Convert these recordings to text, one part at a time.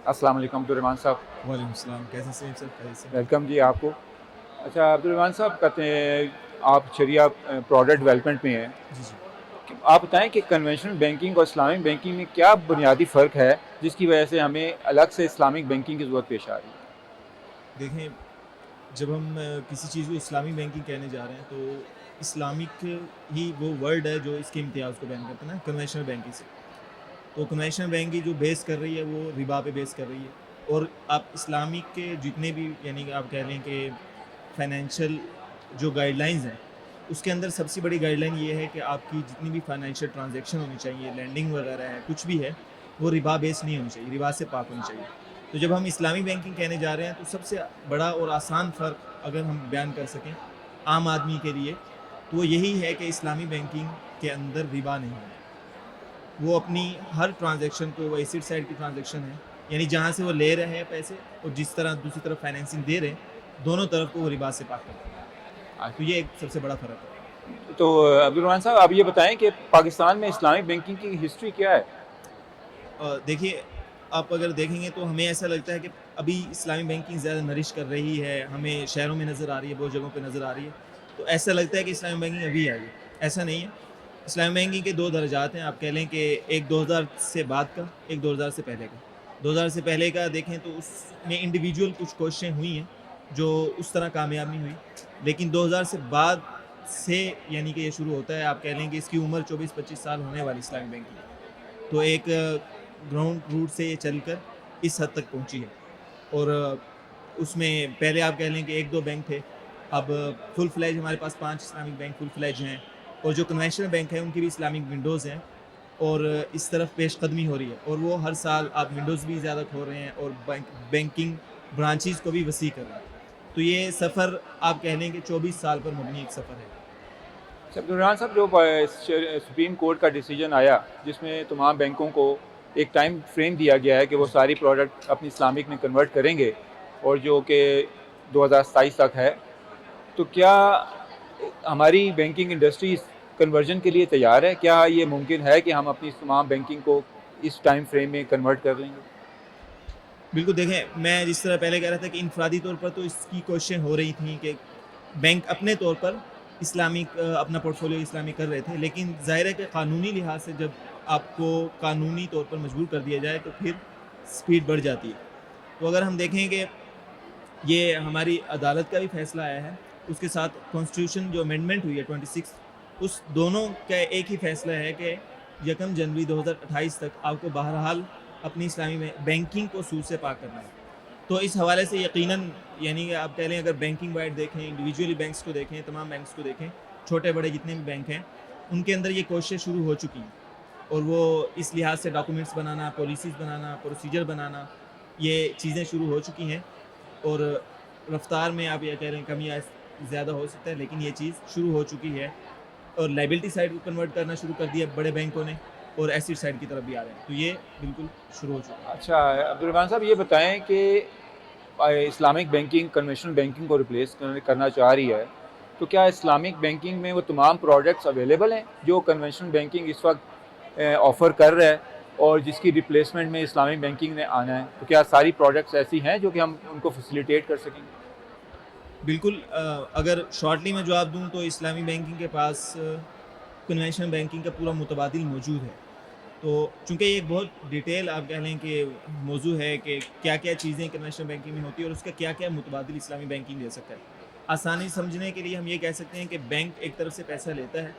अस्सलाम वालेकुम अब्दुर्रहमान साहब। वालेकुम सलाम, कैसे हैं सर? खैरियत से? वेलकम जी आपको। अच्छा अब्दुर्रहमान साहब, कहते हैं आप शरिया प्रोडक्ट डेवलपमेंट में हैं, जी, जी। कि आप बताएं कि कन्वेंशनल बैंकिंग और इस्लामिक बैंकिंग में क्या बुनियादी फ़र्क है जिसकी वजह से हमें अलग से इस्लामिक बैंकिंग की ज़रूरत पेश आ रही है। देखें, जब हम किसी चीज़ को इस्लामी बैंकिंग कहने जा रहे हैं, तो इस्लामिक ही वो वर्ड है जो इसके इम्तियाज़ को बयान करता है ना कन्वेंशनल बैंकिंग से। तो कन्वेंशनल बैंकिंग जो बेस कर रही है, वो रिबा पे बेस कर रही है। और आप इस्लामिक के जितने भी यानी कि आप कह लें कि फाइनेंशियल जो गाइडलाइंस हैं, उसके अंदर सबसे बड़ी गाइडलाइन ये है कि आपकी जितनी भी फाइनेंशियल ट्रांजैक्शन होनी चाहिए, लैंडिंग वगैरह है, कुछ भी है, वो रिबा बेस नहीं होनी चाहिए, रिबा से पाक होनी चाहिए। तो जब हम इस्लामी बैंकिंग कहने जा रहे हैं, तो सबसे बड़ा और आसान फ़र्क अगर हम बयान कर सकें आम आदमी के लिए, तो वो यही है कि इस्लामी बैंकिंग के अंदर रिबा नहीं है। वो अपनी हर ट्रांज़ैक्शन को, वो एसिड साइड की ट्रांज़ैक्शन है, यानी जहाँ से वो ले रहे हैं पैसे और जिस तरह दूसरी तरफ फाइनेंसिंग दे रहे हैं, दोनों तरफ को वो रिबा से पाक करते हैं। तो ये एक सबसे बड़ा फ़र्क है। तो अब्दुर्रहमान साहब, आप ये बताएं कि पाकिस्तान में इस्लामिक बैंकिंग की हिस्ट्री क्या है। देखिए, आप अगर देखेंगे तो हमें ऐसा लगता है कि अभी इस्लामी बैंकिंग ज़्यादा नरिश कर रही है, हमें शहरों में नज़र आ रही है, बहुत जगहों पे नज़र आ रही है। तो ऐसा लगता है कि इस्लामी बैंकिंग अभी आई है, ऐसा नहीं है। इस्लामी बैंकिंग के 2 दर्जात हैं, आप कह लें कि एक 2000 से बाद का, एक 2000 से पहले का। 2000 से पहले का देखें तो उसमें इंडिविजुअल कुछ कोशिशें हुई हैं, जो उस तरह कामयाब नहीं हुई। लेकिन 2000 से बाद से यानी कि ये शुरू होता है, आप कह लें कि इसकी उम्र 24-25 साल होने वाली इस्लामी बैंकिंग। तो एक ग्राउंड रूट से ये चलकर इस हद तक पहुँची है। और उसमें पहले आप कह लें कि 1-2 बैंक थे, अब फुल फ्लेज हमारे पास 5 इस्लामिक बैंक फुल फ्लेज हैं, और जो कन्वेंशनल बैंक हैं उनकी भी इस्लामिक विंडोज़ हैं, और इस तरफ पेशकदमी हो रही है, और वो हर साल आप विंडोज़ भी ज़्यादा खोल रहे हैं और बैंकिंग ब्रांचेज़ को भी वसी कर रहे हैं। तो ये सफ़र आप कह लें कि 24 साल पर मबनी एक सफ़र है। अच्छा अब्दुर्रहमान साहब, जो सुप्रीम कोर्ट का डिसीजन आया जिसमें तमाम बैंकों को एक टाइम फ्रेम दिया गया है कि वो जी। सारी प्रोडक्ट अपनी इस्लामिक में कन्वर्ट करेंगे, और जो कि 2027 तक है, तो क्या हमारी बैंकिंग इंडस्ट्री इस कन्वर्जन के लिए तैयार है? क्या ये मुमकिन है कि हम अपनी तमाम बैंकिंग को इस टाइम फ्रेम में कन्वर्ट कर लेंगे? बिल्कुल, देखें, मैं जिस तरह पहले कह रहा था कि इनफरादी तौर पर तो इसकी कोशिशें हो रही थी कि बैंक अपने तौर पर इस्लामिक अपना पोर्टफोलियो इस्लामी कर रहे थे, लेकिन ज़ाहिर है कि कानूनी लिहाज से जब आपको कानूनी तौर पर मजबूर कर दिया जाए, तो फिर स्पीड बढ़ जाती है। तो अगर हम देखें कि ये हमारी अदालत का भी फैसला आया है, उसके साथ कॉन्स्टिट्यूशन जो अमेंडमेंट हुई है 26, उस दोनों का एक ही फैसला है कि 1 जनवरी 2028 तक आपको बहरहाल अपनी इस्लामी में बैंकिंग को सूद से पाक करना है। तो इस हवाले से यकीनन, यानी कि आप कह लें, अगर बैंकिंग वाइड देखें, इंडिविजुअली बैंक्स को देखें, तमाम बैंक्स को देखें, छोटे-बड़े जितने भी बैंक हैं, उनके अंदर ये कोशिशें शुरू हो चुकी हैं। और वो इस लिहाज से डॉक्यूमेंट्स बनाना, पॉलिसीज़ बनाना, प्रोसीजर बनाना, ये चीज़ें शुरू हो चुकी हैं। और रफ्तार में आप ये कह रहे हैं कम या ज़्यादा हो सकता है, लेकिन ये चीज़ शुरू हो चुकी है। और लायबिलिटी साइड को कन्वर्ट करना शुरू कर दिया बड़े बैंकों ने, और एसेट साइड की तरफ भी आ रहे हैं। तो ये बिल्कुल शुरू हो चुका है। अच्छा अब्दुर्रहमान साहब, ये बताएं कि इस्लामिक बैंकिंग कन्वेंशनल बैंकिंग को रिप्लेस करना चाह रही है, तो क्या इस्लामिक बैंकिंग में वो तमाम प्रोडक्ट्स अवेलेबल हैं जो कन्वेंशनल बैंकिंग इस वक्त ऑफ़र कर रहा है, और जिसकी रिप्लेसमेंट में इस्लामिक बैंकिंग ने आना है? तो क्या सारी प्रोडक्ट्स ऐसी हैं जो कि हम उनको फैसिलिटेट कर सकेंगे? बिल्कुल, अगर शॉर्टली मैं जवाब दूँ तो इस्लामी बैंकिंग के पास कन्वेंशनल बैंकिंग का पूरा मुतबादिल मौजूद है। तो चूँकि ये एक बहुत डिटेल आप कह लें कि मौज़ू है कि क्या-क्या चीज़ें कन्वेंशनल बैंकिंग में होती है और उसका क्या-क्या मुतबादिल इस्लामी बैंकिंग दे सकता है। आसानी से समझने के लिए हम ये कह सकते हैं कि बैंक एक तरफ से पैसा लेता है,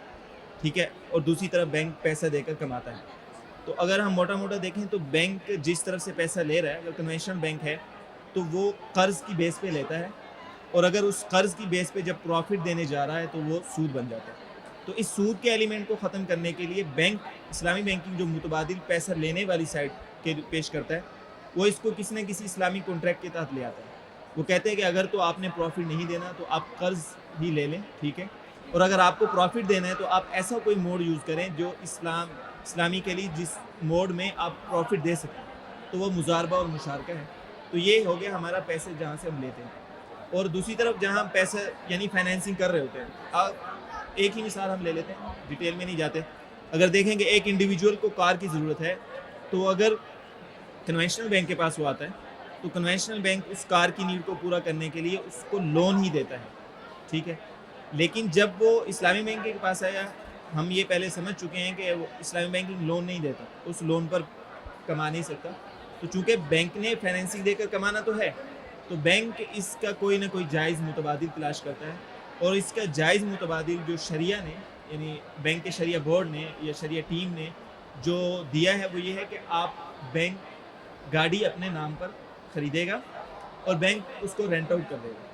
ठीक है? और दूसरी तरफ बैंक पैसा देकर कमाता है। तो अगर हम मोटा-मोटा देखें तो बैंक जिस तरफ से पैसा ले रहा है, अगर कन्वेंशनल बैंक है, तो वो कर्ज़ की बेस पे लेता है, और अगर उस कर्ज़ की बेस पे जब प्रॉफ़िट देने जा रहा है, तो वो सूद बन जाता है। तो इस सूद के एलिमेंट को ख़त्म करने के लिए बैंक, इस्लामी बैंकिंग जो मुतबादिल पैसा लेने वाली साइड के पेश करता है, वो इसको किसी न किसी इस्लामी कॉन्ट्रैक्ट के तहत ले आता है। वो कहते हैं कि अगर तो आपने प्रॉफ़िट नहीं देना तो आप कर्ज़ ही ले लें, ठीक है? और अगर आपको प्रॉफ़िट देना है तो आप ऐसा कोई मोड यूज़ करें जो इस्लामी के लिए जिस मोड में आप प्रॉफ़िट दे सकें। तो वो मुज़ारबा और मुशारका है। तो ये हो गया हमारा पैसे जहाँ से हम लेते हैं। और दूसरी तरफ जहाँ हम पैसा यानी फाइनेंसिंग कर रहे होते हैं, एक ही मिसाल हम ले लेते हैं, डिटेल में नहीं जाते। अगर देखें कि एक इंडिविजुअल को कार की ज़रूरत है, तो अगर کنونشنل بینک کے پاس وہ آتا ہے تو کنونشنل بینک اس کار کی نیڈ کو پورا کرنے کے لیے اس کو لون ہی دیتا ہے، ٹھیک ہے. لیکن جب وہ اسلامی بینک کے پاس آیا، ہم یہ پہلے سمجھ چکے ہیں کہ وہ اسلامی بینکنگ لون نہیں دیتا، اس لون پر کما نہیں سکتا. تو چونکہ بینک نے فائنینسنگ دے کر کمانا تو ہے، تو بینک اس کا کوئی نہ کوئی جائز متبادل تلاش کرتا ہے، اور اس کا جائز متبادل جو شریعہ نے، یعنی بینک کے شریعہ بورڈ نے یا شریعہ ٹیم نے جو دیا ہے وہ یہ ہے کہ آپ بینک گاڑی اپنے نام پر خریدے گا اور بینک اس کو رینٹ آؤٹ کر دے گا،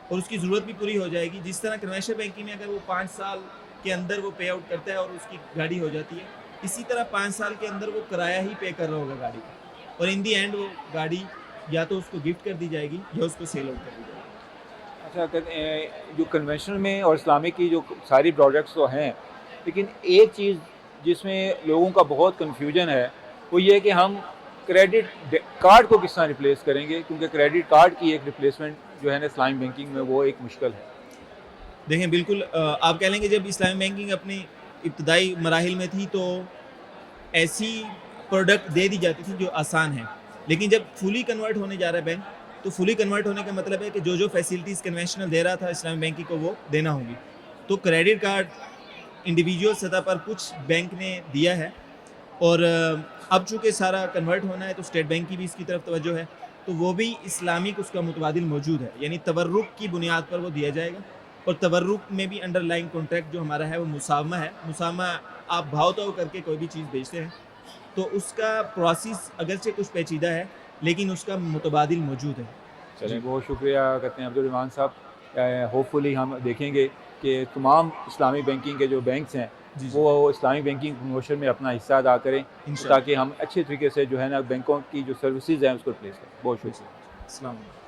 اور اس کی ضرورت بھی پوری ہو جائے گی. جس طرح کنونشنل بینکنگ میں اگر وہ 5 سال کے اندر وہ پے آؤٹ کرتا ہے اور اس کی گاڑی ہو جاتی ہے، اسی طرح 5 سال کے اندر وہ کرایہ ہی پے کر رہا ہوگا گاڑی کا، اور ان دی اینڈ وہ گاڑی یا تو اس کو گفٹ کر دی جائے گی یا اس کو سیل آؤٹ کر دی جائے گی. اچھا، جو کنونشنل میں اور اسلامک کی جو ساری پروڈکٹس تو ہیں، لیکن ایک چیز جس میں لوگوں کا بہت کنفیوژن ہے وہ یہ ہے کہ ہم کریڈٹ کارڈ کو کس طرح ریپلیس کریں گے، کیونکہ کریڈٹ کارڈ کی ایک ریپلیسمنٹ جو ہے نا اسلامک بینکنگ میں وہ ایک مشکل ہے. دیکھیں بالکل آپ کہہ لیں کہ جب اسلامی بینکنگ اپنی ابتدائی مراحل میں تھی تو ایسی پروڈکٹ دے دی جاتی تھی جو آسان ہیں، لیکن جب فلی کنورٹ ہونے جا رہا ہے بینک، تو فلی کنورٹ ہونے کا مطلب ہے کہ جو فیسلٹیز کنونشنل دے رہا تھا اسلامی بینکنگ کو وہ دینا ہوگی. تو کریڈٹ کارڈ انڈیویجول سطح پر کچھ بینک نے دیا ہے، اور اب چونکہ سارا کنورٹ ہونا ہے تو اسٹیٹ بینک کی بھی اس کی طرف توجہ ہے، تو وہ بھی اسلامک اس کا متبادل موجود ہے، یعنی تورق کی بنیاد پر وہ دیا جائے گا. اور تورق میں بھی انڈر لائن کانٹریکٹ جو ہمارا ہے وہ مسامہ ہے. مسامہ آپ بھاؤ تاؤ کر کے کوئی بھی چیز بیچتے ہیں تو اس کا پروسیس اگرچہ کچھ پیچیدہ ہے لیکن اس کا متبادل موجود ہے. چلیں، بہت شکریہ کرتے ہیں عبدالرحمان صاحب. ہوپ فلی ہم دیکھیں گے کہ تمام اسلامی بینکنگ کے جو بینکس ہیں وہ اسلامی بینکنگ پروموشن میں اپنا حصہ ادا کریں، تاکہ ہم اچھے طریقے سے جو ہے نا بینکوں کی جو سروسز ہیں اس کو ریپلیس کریں. بہت شکریہ. السلام علیکم.